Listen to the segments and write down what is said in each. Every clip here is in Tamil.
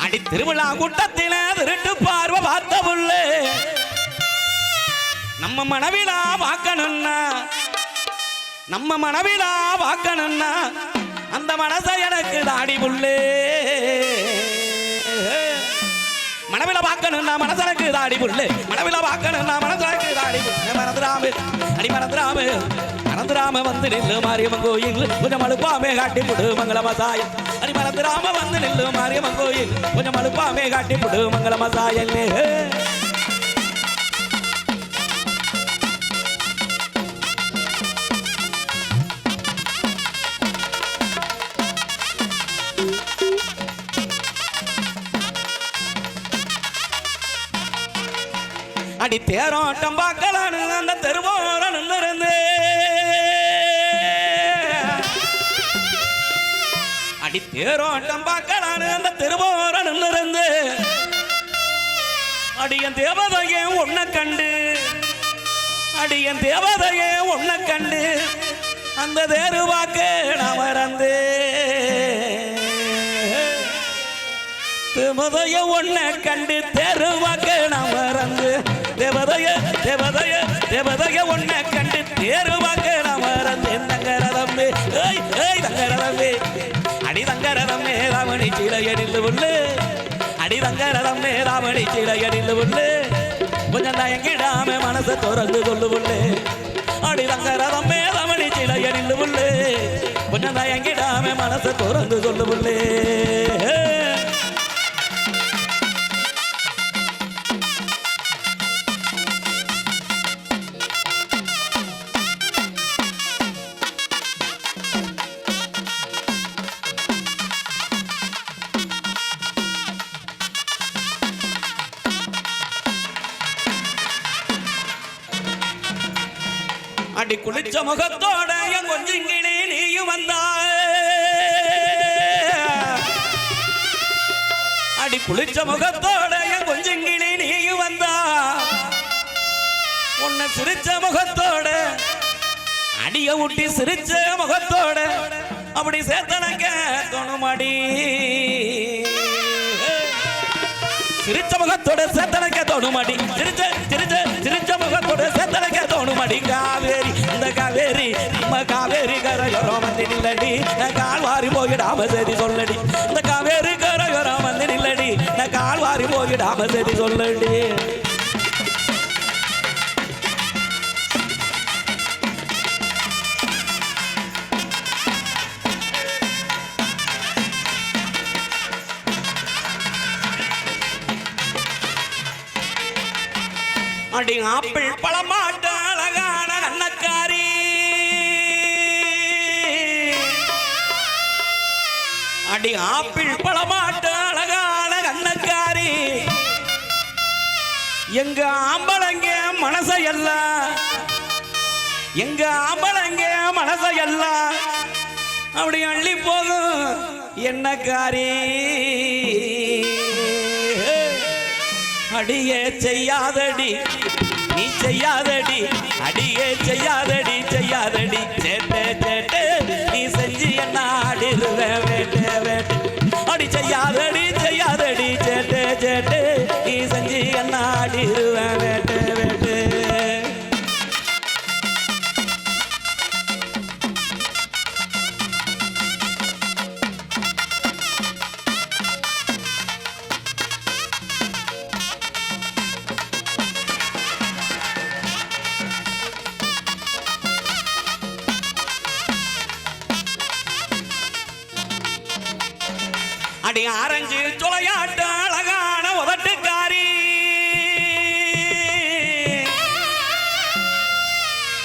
அடி திருவிழா கூட்டத்தில திருட்டு பார்வை பார்த்த புள்ளே நம்ம மனவிழா வாக்கணும்னா அந்த மனசை எனக்கு தாடி புள்ளே மனவில பார்க்கணும்னா மனசனுக்கு தாடி புள்ளே மனவில பார்க்கணும்னா மனசனுக்கு தாடி புள்ளே மறந்துராம வந்து நில்லு மாரியம்மன் கோயில் கொஞ்சம் அழுப்பாமே காட்டி புடு மங்கள மசாயம் அடி மறந்துராம வந்து நில்லு மாரியம்மன் கோயில் கொஞ்சம் அழுப்பாமே காட்டி புடு மங்கள மசாயம் அடி தேரோட்டம் பார்க்கலான்னு அந்த தெருவோரம் இருந்து அடி தேரோட்டம் பார்க்கலான்னு அந்த தெருவோரம் இருந்து அடியன் தேவதையே ஒன்ன கண்டு அடியன் தேவதையே ஒன்ன கண்டு அந்த தேருவாக்க நான் மறந்து தேவதைய ஒன்ன கண்டு தேருவாக்க நான் மறந்து தேவதைய ஒன்ன கண்டு தேருவாக்க நான் மறந்து தங்கரதம்பே தங்கரதம்பே அடி தங்கரதம் ராமணி சீலையடிந்து உள்ளு அடி தங்கரதம் ராமணி சீலையடிந்து உள்ளு கொஞ்சம் தயங்கிடாம மனசை திறந்து கொள்ளு உள்ளு அடி தங்கரதம் ராமணி சீலையடிந்து உள்ளு கொஞ்சம் தயங்கிடாம மனசை திறந்து கொள்ளு உள்ளு அடி குளிச்ச முகத்தோட என் கொஞ்சிங்கிளி நீயும் வந்தா அடி குளிச்ச முகத்தோட என் கொஞ்சிங்கிளி நீயும் வந்தா உன்னை சிரிச்ச முகத்தோட அடிய ஊட்டி சிரிச்ச முகத்தோட அப்படி சேர்த்தனங்க தோணுமாடி சிரிச்ச முகத்தோட சேர்த்தனங்க தோணுமாடி சிரிச்ச முகத்தோட சேர்த்தனங்க தோணுமாடி காவேரி இந்த காவேரி நம்ம காவேரி கரையோரம் வந்து நில்லடி நான் கால்வாரி போயிடாம சரி சொல்லடி இந்த காவேரி கரையோரம் வந்து நில்லடி நான் கால்வாரி போயிடாம சரி சொல்லடி அடி ஆப்பிள் பழமாட்ட அழகான கண்ணக்காரி அடி ஆப்பிள் பழமாட்ட அழகான கண்ணக்காரி எங்க ஆம்பளங்க மனசையெல்லாம் எங்க ஆம்பளங்க மனசையெல்லாம் அப்படி அள்ளி போகும் என்னக்காரி அடியே செய்யாதடி நீ செய்யாதடி அடியே செய்யாதடி சேட்டே நீ செஞ்சு என்ன ஆடிடுவேன் வேட்டே அடி செய்யாதடி சேட்டே நீ செஞ்சு என்ன ஆடிடுவேன் வேட்டே அடி ஆரஞ்சு சுளையாட்ட அழகான உதட்டுக்காரி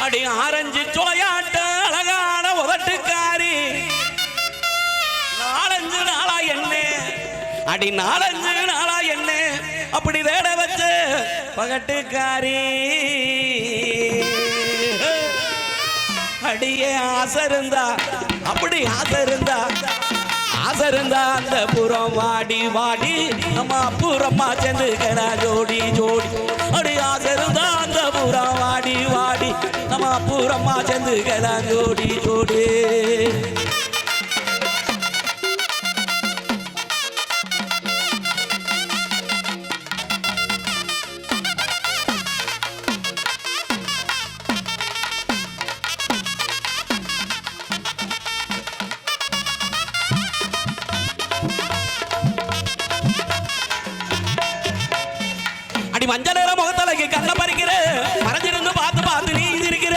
அடி ஆரஞ்சு சுளையாட்ட அழகான உதட்டுக்காரி நாலஞ்சு நாளா என்ன அடி நாலஞ்சு நாளா என்ன அப்படி தேட வச்ச பகட்டுக்காரி அடியே ஆசை இருந்தா அப்படி ஆசை இருந்தா அந்த புறம் வாடி நம்ம புறமா சேர்ந்துக்கிறா ஜோடி அடி ஆசை இருந்தா அந்த புறம் வாடி நம்ம புறமா சேர்ந்துக்கிறா ஜோடி அடி மஞ்சள் நேரம் முகத்தலைக்கு கண்ணை பறிக்கிற மறைஞ்சிருந்து பார்த்து பார்த்து நீ இருக்கிற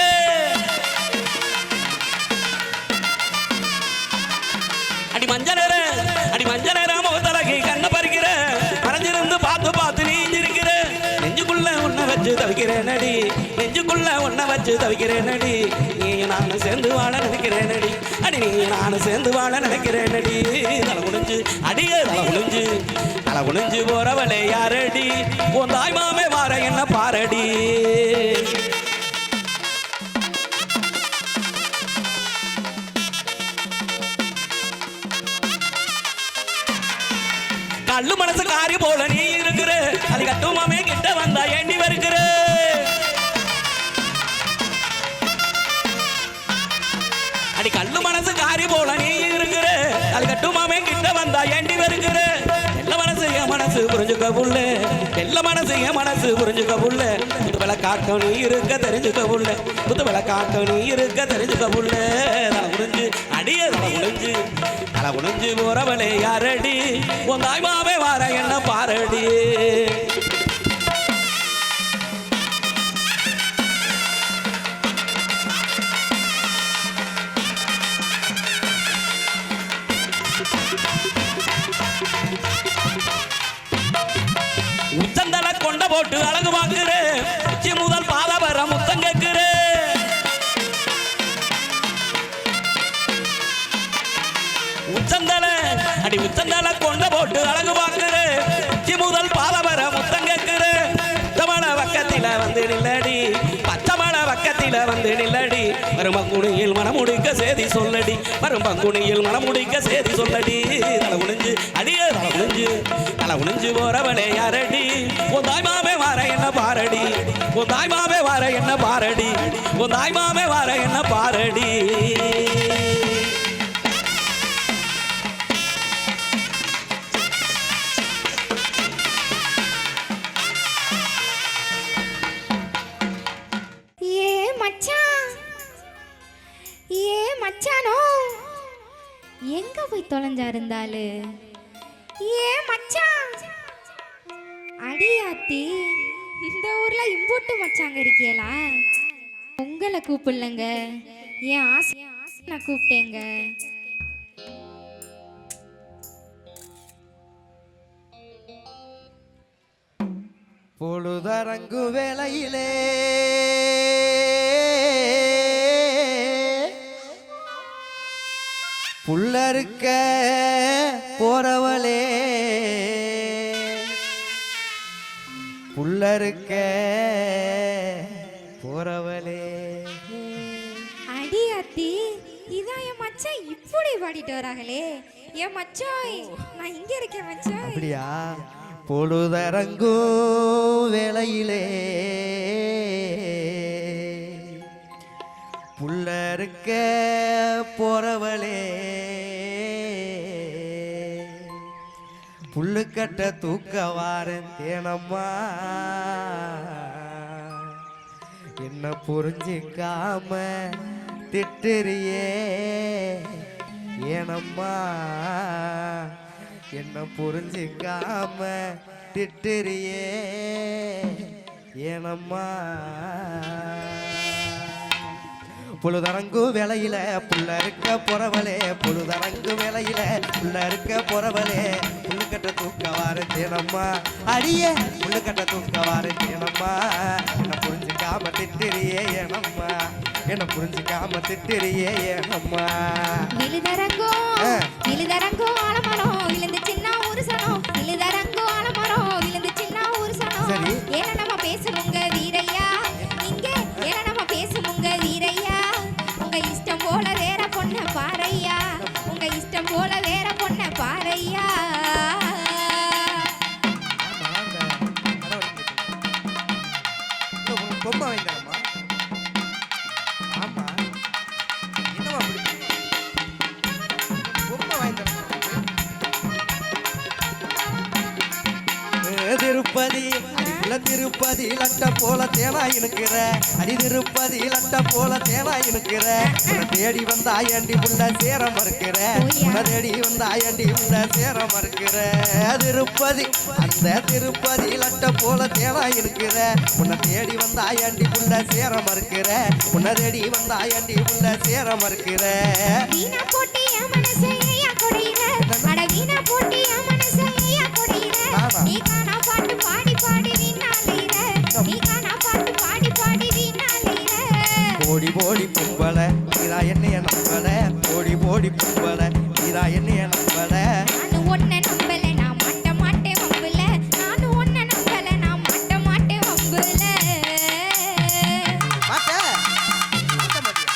அடி மஞ்சள் நேரம் முகத்தலைக்கு கண்ணை பறிக்கிற மறைஞ்சிருந்து பார்த்து பார்த்து நீ இருக்கிற நெஞ்சுக்குள்ள உன்னை வச்சு தவிக்கிறேன் நடி நெஞ்சுக்குள்ள உன்னை வச்சு தவிக்கிறேன் நடி நீ நானும் சேர்ந்து வாழ நினைக்கிறேன் நடி அடி நீ நானும் சேர்ந்து வாழ நினைக்கிறேன் நடி தலை குனிஞ்சு அடியே தலை குனிஞ்சு போறவளே யாரடி உன் தாய் மாமே வார என்ன பாரடி கல்லு மனசு காரி போல நீ இருக்கிற அது கட்டுமாமே கிட்ட வந்தா ஏண்டி வருகிற அடி கல்லு மனசு காரி போல நீ இருக்கிற அது கட்டுமாமே கிட்ட வந்தா ஏண்டி வருகிற எல்லா மனசு என் மனசு புரிஞ்சுக்க புள்ள எல்லா மனசு என் மனசு புரிஞ்சுக்க புள்ள புத்து வில காட்டம் நீ இருக்க தெரிஞ்சுக்க புள்ள புத்து வில காட்டம் நீ இருக்க தெரிஞ்சுக்க புள்ள தலை குனிஞ்சு அடியே தலை குனிஞ்சு போறவளே யாரடி உன் தாய்மாவே வார என்ன பாரடி உச்சந்தல கொண்ட போட்டு அழகு வாங்குற உச்சி முதல் பாத வர முத்தம் கேட்கிற உச்சந்தல கொண்ட போட்டு அழகு வாங்குற உச்சி முதல் பாத வர முத்தம் கேட்கிற பச்சமல பக்கத்தில வந்து நில்லடி பச்சமல பக்கத்தில வந்து நில்லடி வரும் பங்குனியில் மனமுடிக்க சேதி சொல்லடி வரும் பங்குனியில் மனமுடிக்க சேதி சொல்லடி தலை குனிஞ்சு அடியே தலை குனிஞ்சு போறவளே யாரடி உன் தாய்மாமே வார என்ன பாரடி உன் தாய்மாமே வார என்ன பாரடி உன் தாய்மாமே வார என்ன பாரடி மச்சானோ எங்க போய் தொலைஞ்சா இருந்தாலு ஏ மச்சான் அடியாத்தி இந்த ஊர்ல இம்போட்டு மச்சாங்க இருக்கீங்களா உங்களை கூப்பிடலங்க என் ஆசை நான் கூப்பிட்டேங்க பொழுதரங்கு வேளையிலே புல்லறுக்க போறவளே புல்லறுக்க போறவளே அடியாத்தி இதான் என் மச்சான் இப்படி பாடிட்டு வராங்களே என் மச்சாய் நான் இங்க இருக்கேன் மச்சாய் அப்படியா பொழுதரங்கும் வேளையிலே புல்லறுக்க போறவளே புல்லுக்கட்ட தூக்க வாரன் தேனம்மா என்ன புரிஞ்சிக்காம திட்டுறியே ஏனம்மா என்ன புரிஞ்சிக்காம திட்டுறியே ஏனம்மா பொழுதரங்கு வேலையில புள்ள இருக்க போறவளே பொழுதரங்கு வேலையில புள்ள இருக்க போறவளே புல்லுக்கட்ட தூக்கவாறு தேனம்மா அடிய புல்லுக்கட்ட தூக்கவாறு தேனம்மா என்ன புரிஞ்சுக்காம திட்டுறியே ஏனம்மா என்ன புரிஞ்சுக்காம திட்டுறியே ஏனம்மா இழுதரங்கோ ஆலமரம் விழுந்து சின்ன ஒரு சனம் இழுதரங்கோ ஆலமரம் விழுந்து சின்ன ஒரு சனம் சரி ஏன நம்ம பேசுவோங்க வீரையா இங்க ஏன நம்ம பேசுவோங்க வீரையா உங்க இஷ்டம் போல வேற பொண்ண பாரையா உங்க இஷ்டம் போல வேற பொண்ண பாரையா பொம்மை வைக்கிறம்மா ஆமா என்னமா பொம்மை வாங்கிக்கிறேன் திருப்பதி உள்ள திருப்பதி லட்ட போல தேனா இனுக்கிற அடி திருப்பதி லட்ட போல தேனா இனுக்கிற உன்னை தேடி வந்தா ஏண்டி உள்ள சேர மறுக்கிற உன்னை தேடி வந்தா ஏண்டி உள்ள சேர மறுக்கிற திருப்பதி அந்த திருப்பதி லட்ட போல தேனா இனுக்கிற உன்னை தேடி வந்தா ஏண்டி உள்ள சேர மறுக்கிற உன்னை தேடி வந்தா ஏண்டி உள்ள சேர மறுக்கிற வீணா போட்டு என் மனசை ஏன் கொடையிற அட வீணா போட்டு என் மனசை ஏன் கொடையிற நீ காணா பாட்டு பாடி பாடி வீணாலையிற நீ காணா பாட்டு பாடி பாடி வீணாலையிற போடி போடி கும்பல நீரா என்னைய நம்பல போடி போடி கும்பல நீரா என்னைய நம்பல நானும் ஒன்ன நம்பல நான் மாட்ட மாட்டேன் வம்புல நானும் ஒன்ன நம்பல நான் மாட்ட மாட்டேன் வம்புல மாட்ட மாட்ட மாட்டியா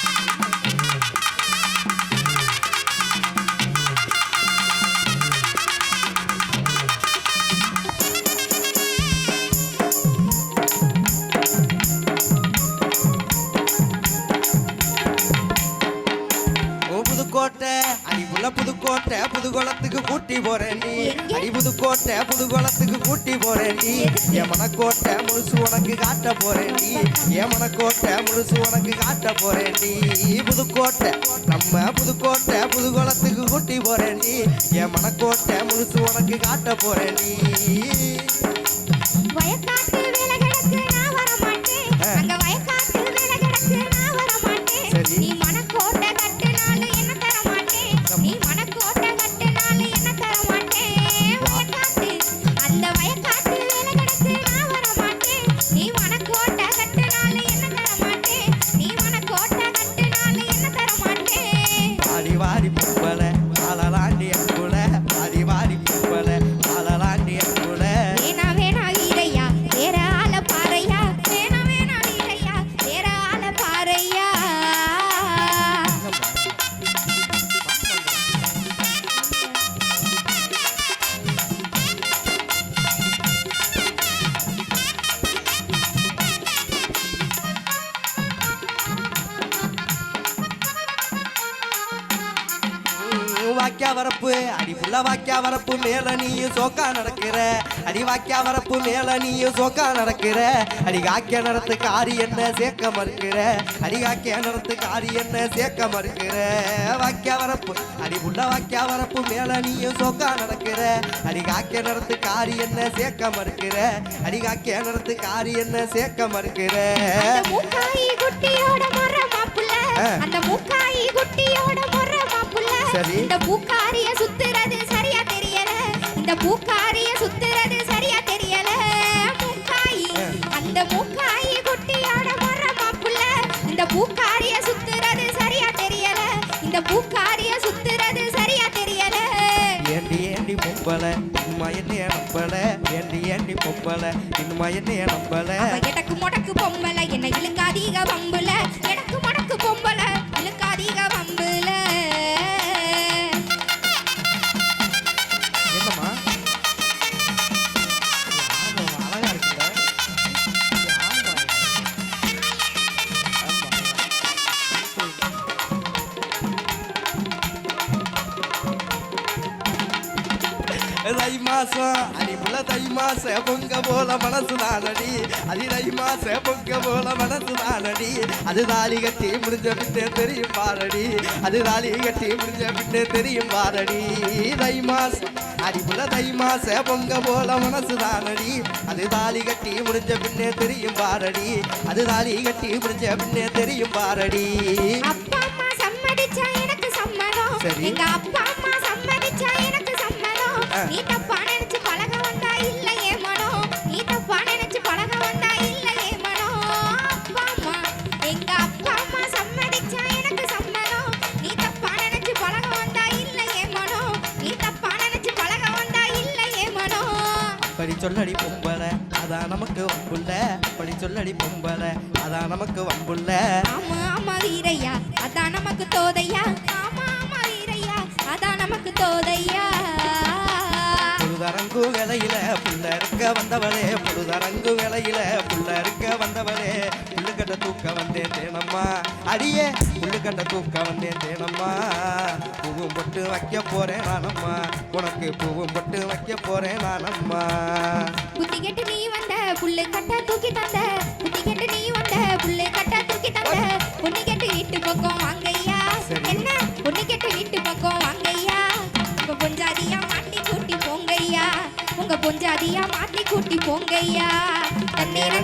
புதுக்கோட்டை அடிபுள்ள புதுக்கோட்டை புதுகுளத்துக்கு கூட்டி போறேன்டி அடி புதுக்கோட்டை புதுகுளத்துக்கு கூட்டி போறேன்டி என் மனக்கோட்டை முழுசு உனக்கு காட்ட போறேன்டி என் மனக்கோட்டை முழுசு உனக்கு காட்ட போறேன்டி புதுக்கோட்டை நம்ம புதுக்கோட்டை புதுகுளத்துக்கு கூட்டி போறேன்டி என் மனக்கோட்டை முழுசு உனக்கு காட்ட போறேன்டி வயக்காட்டு வேலை கிடக்கு நான் வர மாட்டேன் அங்க வயக்காட்டு வேலை கிடக்கு நான் வர மாட்டேன் சரி. நீ மனக்கோட்டை கட்டினாலும் என்ன தர மாட்டேன் நீ மனக்கோட்டை கட்டினாலும் என்ன தர மாட்டேன் வயக்காட்டு அந்த வயக்காட்டு வேலை கிடக்கு நான் வர மாட்டேன் நீ மனக்கோட்டை கட்டினாலும் என்ன தர மாட்டேன் நீ மனக்கோட்டை கட்டினாலும் என்ன தர மாட்டேன் வாடி வாடி பூப்பல ஆளலாண்டி அங்குல வாடி வாடி பூப்பல ஆளலாண்டி அங்குல வேணா வேணா வீரையா வேற ஆள பாறையா வேணா வேணா வீரையா வேற ஆள பாறையா வாக்கியா வரப்பு அடி புள்ள வாக்கியா வரப்பு மேல நீயும் சோக்கா நடக்கிற அடி வாக்கியா வரப்பு மேல நீயும் சோக்கா நடக்கிற அடி காக்கிய நடத்து காரி என்ன சேர்க்க மறுக்கிற அடி காக்கிய நடத்து காரி என்ன சேர்க்க மறுக்கிற வாக்கியா வரப்பு அடி புள்ள வாக்கியா வரப்பு மேல நீயும் சோக்கா நடக்கிற அடி காக்கிய நடத்து காரி என்ன சேர்க்க மறுக்கிற அடி காக்கிய நடத்து காரி என்ன சேர்க்க மறுக்கிற அந்த மூக்காயி குட்டியோட மொற மாப்புள்ள அந்த மூக்காயி குட்டியோட மொற மாப்புள்ள சரி. இந்த பூக்காரிய சுத்துறது சரியா தெரியல இந்த பூக்காரிய சுத்துறது சரியா தெரியல மூக்காயி அந்த மூக்காயி குட்டியோட மொற மாப்புள்ள இந்த பூக்காரிய சுத்துறது சரியா தெரியல இந்த பூக்காரிய சுத்துறது சரியா தெரியல ஏண்டி ஏண்டி பொம்பல இன்னுமா என்னைய நம்பல ஏண்டி ஏண்டி பொம்பல இன்னுமா என்னைய நம்பல அவ எடக்கு முடக்கு பொம்பல என்ன இழுக்காதீக வம்புல எடக்கு முடக்கு பொம்பல இழுக்காதீக வம்புல என்னம்மா ஆமா, அழகா இருக்குல்ல? ஆமா. தை மாசம் அடிப்புல தை மாச பொங்க போல மனசு தானடி அடி தை மாச பொங்க போல மனசு தானடி அது தாலி கட்டி முடிஞ்ச பின்னே தெரியும் பாரடி அது தாலி கட்டி முடிஞ்ச பின்னே தெரியும் பாரடி தை மாசம் அடிப்புல தை மாச பொங்க போல மனசு தானடி அது தாலி கட்டி முடிஞ்ச பின்னே தெரியும் பாரடி அது தாலி கட்டி முடிஞ்ச பின்னே தெரியும் பாரடி அப்பா அம்மா சம்மதிச்சா எனக்கு சம்மதம் சரி. எங்க அப்பா அம்மா சம்மதிச்சா எனக்கு சம்மதம் நீ தப்பா நினைச்சு பழக வந்தா இல்லையே மனம் நீ தப்பா நினைச்சு பழக வந்தா இல்லையே மனம் அப்பா அம்மா எங்க அப்பா அம்மா சம்மதிச்சா எனக்கு சம்மதம் நீ தப்பா நினைச்சு பழக வந்தா இல்லையே மனம் நீ தப்பா நினைச்சு பழக வந்தா இல்லையே மனம் படி சொல்லடி பொம்பல அதான் நமக்கு வம்புள்ள படி சொல்லடி பொம்பல அதான் நமக்கு வம்புள்ள ஆமா ஆமா வீரையா அதான் நமக்கு தோதையா ஆமா ஆமா வீரையா அதான் நமக்கு தோதையா புழுதரங்குகள வேலையில புள்ள இருக்க வந்தவளே பொழுதரங்கு வேலையில புள்ள இருக்க வந்தவளே புள்ளுக்கட்ட தூக்க வந்தேன் தேனம்மா அடியே புள்ளுக்கட்ட தூக்க வந்தேன் தேனம்மா பூவும் பொட்டு வைக்க போறேன் நானம்மா உனக்கு பூவும் பொட்டு வைக்க போறேன் நானம்மா புத்தி கெட்டு நீ வந்த புள்ளை கட்ட தூக்கி தந்த புத்தி கெட்டு நீ வந்த புள்ளை கட்ட தூக்கி தந்த பொண்ணு கெட்டு வீட்டு பக்கம் வாங்கய்யா சரி. என்ன பொண்ணு கெட்டு வீட்டு பக்கம் வாங்கய்யா உங்க பொஞ்சாதியா மாட்டி கூட்டி போங்கய்யா உங்க பொஞ்சாதியா மாட்டி கூட்டி போங்கய்யா தண்ணீர்